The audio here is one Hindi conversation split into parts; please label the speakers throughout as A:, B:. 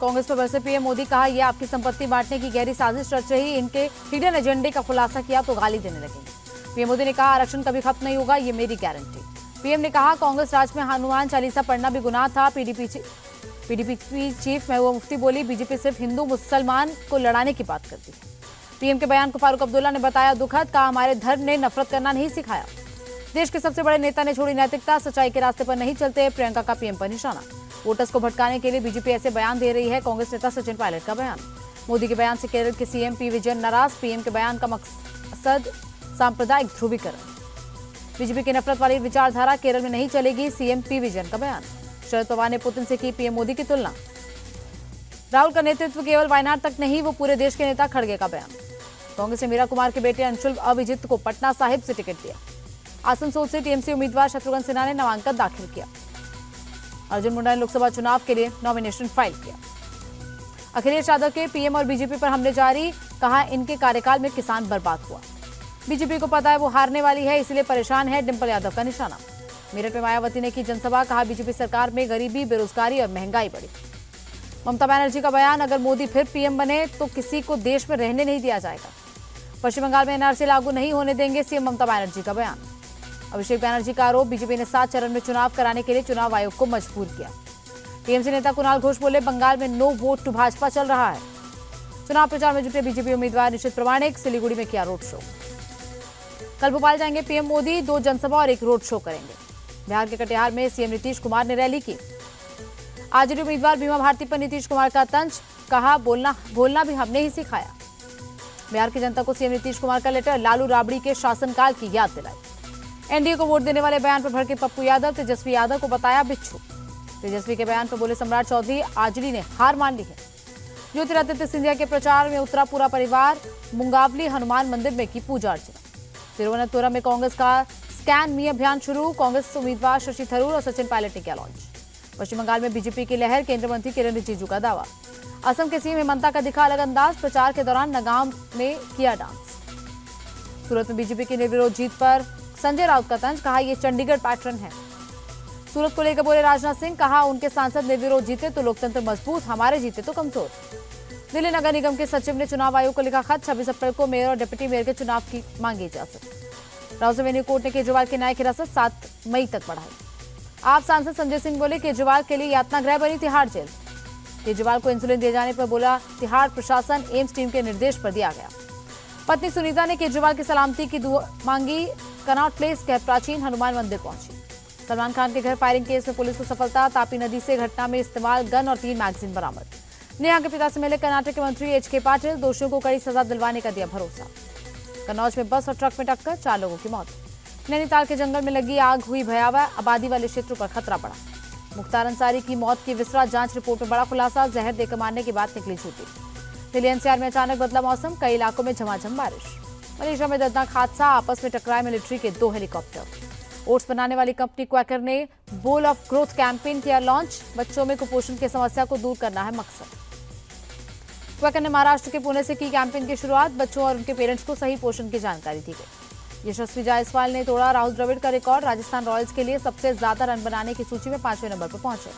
A: कांग्रेस पर बरसे पीएम मोदी, कहा यह आपकी संपत्ति बांटने की गहरी साजिश रच रही, इनके हिडन एजेंडे का खुलासा किया तो गाली देने लगेंगे। पीएम मोदी ने कहा आरक्षण कभी खत्म नहीं होगा, ये मेरी गारंटी। पीएम ने कहा कांग्रेस राज में हनुमान चालीसा पढ़ना भी गुनाह था। पीडीपी चीफ महबूबा मुफ्ती बोली बीजेपी सिर्फ हिंदू मुसलमान को लड़ाने की बात करती है। पीएम के बयान को फारूक अब्दुल्ला ने बताया दुखद, कहा हमारे धर्म ने नफरत करना नहीं सिखाया। देश के सबसे बड़े नेता ने छोड़ी नैतिकता, सच्चाई के रास्ते पर नहीं चलते। प्रियंका का पीएम पर निशाना। वोटर्स को भटकाने के लिए बीजेपी ऐसे बयान दे रही है। कांग्रेस नेता सचिन पायलट का बयान। मोदी के बयान से केरल के सीएम पी विजयन नाराज। पीएम के बयान का मकसद सांप्रदायिक ध्रुवीकरण। बीजेपी की नफरत वाली विचारधारा केरल में नहीं चलेगी, सीएम पी विजयन का बयान। शरद पवार ने पुतिन से की पीएम मोदी की तुलना। राहुल का नेतृत्व केवल वायनाड तक नहीं, वो पूरे देश के नेता। खड़गे का बयान। कांग्रेस ने मीरा कुमार के बेटे अंशुल अभिजित को पटना साहिब से टिकट दिया। आसनसोल से टीएमसी उम्मीदवार शत्रुघ्न सिन्हा ने नामांकन दाखिल किया। अर्जुन मुंडा ने लोकसभा चुनाव के लिए नॉमिनेशन फाइल किया। अखिलेश यादव के पीएम और बीजेपी पर हमले जारी, कहा इनके कार्यकाल में किसान बर्बाद हुआ। बीजेपी को पता है वो हारने वाली है, इसलिए परेशान है। डिंपल यादव का निशाना। मेरठ में मायावती ने की जनसभा, कहा बीजेपी सरकार में गरीबी, बेरोजगारी और महंगाई बढ़ी। ममता बनर्जी का बयान, अगर मोदी फिर पीएम बने तो किसी को देश में रहने नहीं दिया जाएगा। पश्चिम बंगाल में एनआरसी लागू नहीं होने देंगे, सीएम ममता बनर्जी का बयान। अभिषेक बनर्जी का आरोप, बीजेपी ने 7 चरण में चुनाव कराने के लिए चुनाव आयोग को मजबूर किया। टीएमसी नेता कुणाल घोष बोले बंगाल में नो वोट टू भाजपा चल रहा है। चुनाव प्रचार में जुटे बीजेपी उम्मीदवार निशित प्रामाणिक। सिलीगुड़ी में किया रोड शो। कल भोपाल जाएंगे पीएम मोदी, 2 जनसभा और 1 रोड शो करेंगे। बिहार के कटिहार में सीएम नीतीश कुमार ने रैली की। आरजेडी उम्मीदवार बीमा भारती पर नीतीश कुमार का तंज, कहा बोलना भी हमने ही सिखाया। बिहार की जनता को सीएम नीतीश कुमार का लेटर, लालू राबड़ी के शासनकाल की याद दिलाई। एनडीए को वोट देने वाले बयान पर भड़के पप्पू यादव, तेजस्वी यादव को बताया बिच्छू। तेजस्वी के बयान पर बोले सम्राट चौधरी, आरजेडी ने हार मान ली है। ज्योतिरादित्य सिंधिया के प्रचार में उतरा पूरा परिवार। मुंगावली हनुमान मंदिर में की पूजा अर्चना। तिरुवनंतपुरम में कांग्रेस का स्कैन मी अभियान शुरू। कांग्रेस उम्मीदवार शशि थरूर और सचिन पायलट ने किया लॉन्च। पश्चिम बंगाल में बीजेपी की लहर, केंद्रीय मंत्री किरण रिजिजू का दावा। असम के सीएम हेमंता का दिखा अलग अंदाज, प्रचार के दौरान नगाम में किया डांस। सूरत में बीजेपी की निर्विरोध जीत पर संजय राउत का तंज, कहा यह चंडीगढ़ पैटर्न है। सूरत को लेकर बोले राजनाथ सिंह, कहा उनके सांसद निर्विरोध जीते तो लोकतंत्र मजबूत, हमारे जीते तो कमजोर। दिल्ली नगर निगम के सचिव ने चुनाव आयोग को लिखा खत, 26 अप्रैल को मेयर और डिप्टी मेयर के चुनाव की मांगी इजाजत। राउस एवेन्यू कोर्ट ने केजरीवाल की न्यायिक हिरासत 7 मई तक बढ़ाई। आप सांसद संजय सिंह बोले केजरीवाल के लिए यातना गृह बनी तिहाड़ जेल। केजरीवाल को इंसुलिन दिए जाने पर बोला तिहाड़ प्रशासन, एम्स टीम के निर्देश पर दिया गया। पत्नी सुनीता ने केजरीवाल की सलामती की दुआ मांगी। कनॉट प्लेस के प्राचीन हनुमान मंदिर पहुंची। सलमान खान के घर फायरिंग केस में पुलिस को सफलता। तापी नदी से घटना में इस्तेमाल गन और 3 मैगजीन बरामद। नेहा के पिता से मिले कर्नाटक के मंत्री एच.के. पाटिल, दोषियों को कड़ी सजा दिलवाने का दिया भरोसा। कन्नौज में बस और ट्रक में टक्कर, 4 लोगों की मौत। नैनीताल के जंगल में लगी आग हुई भयावह, आबादी वाले क्षेत्रों पर खतरा बढ़ा। मुख्तार अंसारी की मौत की विसरा जांच रिपोर्ट में बड़ा खुलासा, जहर देकर मारने की बात निकली झूठी। दिल्ली एनसीआर में अचानक बदला मौसम, कई इलाकों में झमाझम बारिश। मलेशिया में दर्दनाक हादसा, आपस में टकराए मिलिट्री के 2 हेलीकॉप्टर। ओट्स बनाने वाली कंपनी क्वैकर ने बोल ऑफ ग्रोथ कैंपेन किया लॉन्च। बच्चों में कुपोषण की समस्या को दूर करना है मकसद। क्वैकर ने महाराष्ट्र के पुणे से की कैंपेन की शुरुआत। बच्चों और उनके पेरेंट्स को सही पोषण की जानकारी दी गई। यशस्वी जायसवाल ने तोड़ा राहुल द्रविड़ का रिकॉर्ड। राजस्थान रॉयल्स के लिए सबसे ज्यादा रन बनाने की सूची में 5वें नंबर पर पहुंचे।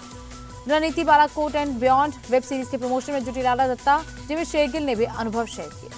A: रणनीति Balakot and beyond web series के प्रमोशन में जुटी लाला दत्ता। जिमी शेरगिल ने भी अनुभव शेयर किए।